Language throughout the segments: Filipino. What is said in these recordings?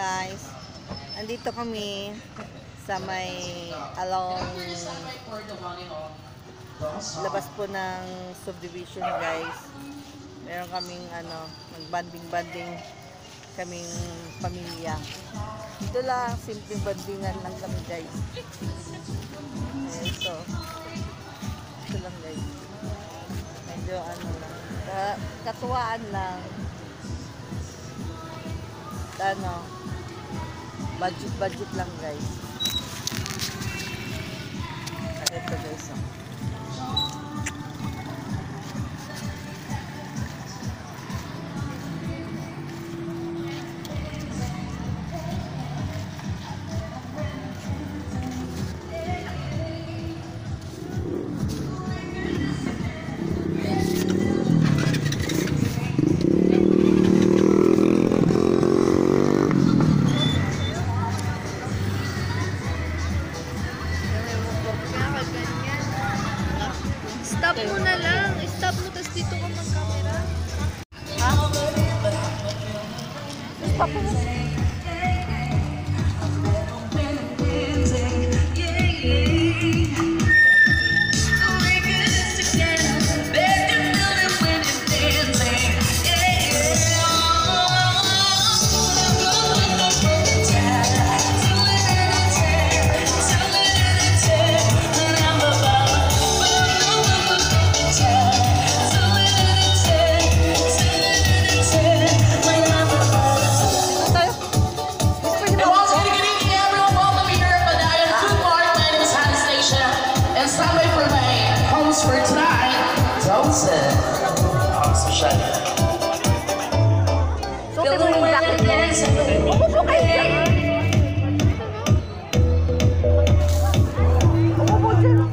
guys, andito kami sa may along labas po ng subdivision guys. Meron kaming nagbanding-banding kaming pamilya. Ito lang, simpleng bandingan lang kami guys. Ito lang guys. Medyo katuwaan lang. Budget lang guys. Ito guys. Stop mo na lang. Stop mo, tapos dito ka mag-camera. Ha? Stop mo. For tonight, Johnson. So shy. So, ito yung jacket mo. Umupo kayo dyan. Umupo dyan.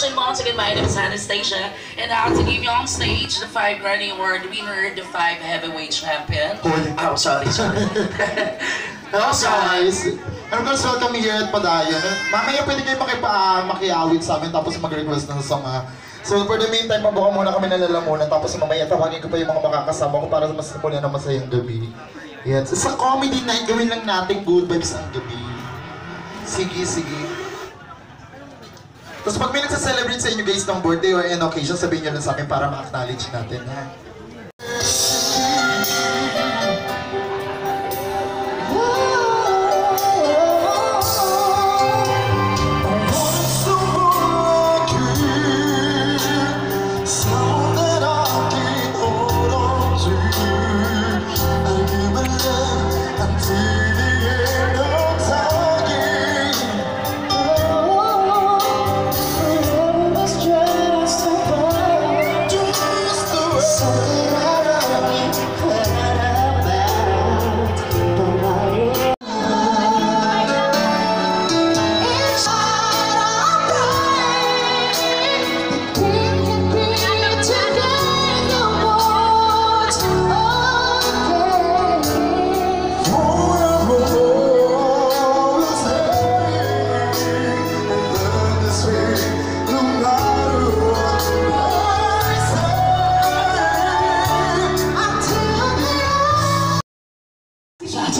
And once again, my name is Anastasia, and I have to give you on stage the 5 Grammy Award winner, the 5 heavyweight champion. Oh, sorry. Hello guys! I'm going to welcome here at Padayon. Mamaya pwede kayo makiawit sa amin tapos mag-request ng song ha. So for the meantime, mabuka muna kami ng lalamunan tapos mamaya tawagin ko pa yung mga makakasama ko para mas muli na masayang gabi. Yes. Sa comedy night, gawin lang natin good vibes ang gabi. Sige, sige. Tapos pag may nagsa-celebrate sa inyo guys ng birthday or an occasion, sabihin nyo lang sa akin para ma-acknowledge natin ha.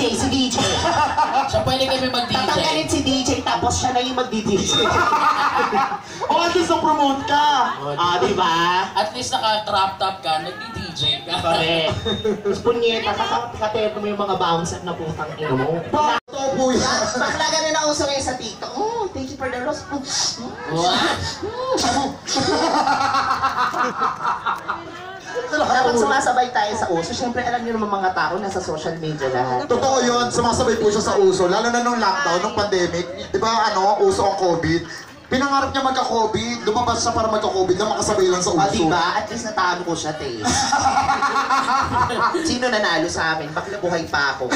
Si DJ. So pwede kami mag-DJ. Tatanggalin si DJ tapos siya na yung mag-DJ. O at least na-promote ka! Di ba? At least naka-crop top ka, nag-DJ ka. Correct. Tapos punyeta, kakaterno mo yung mga bouncer na putang ina mo. Totoo po yan! Bakla ganun na uso ngayon sa TikTok. Oh, thank you for the rose. What? Dapat sumasabay tayo sa uso. Siyempre, alam niyo naman mga tao nasa social media lahat. Totoo yun, sumasabay po siya sa uso. Lalo na nung lockdown, nung pandemic. Di ba uso ang COVID? Pinangarap niya magka-COVID, lumabas siya para magka-COVID lang makasabay lang sa O, uso. diba? At least natalo ko siya, te. Sino nanalo sa amin? Bakla buhay pa ako.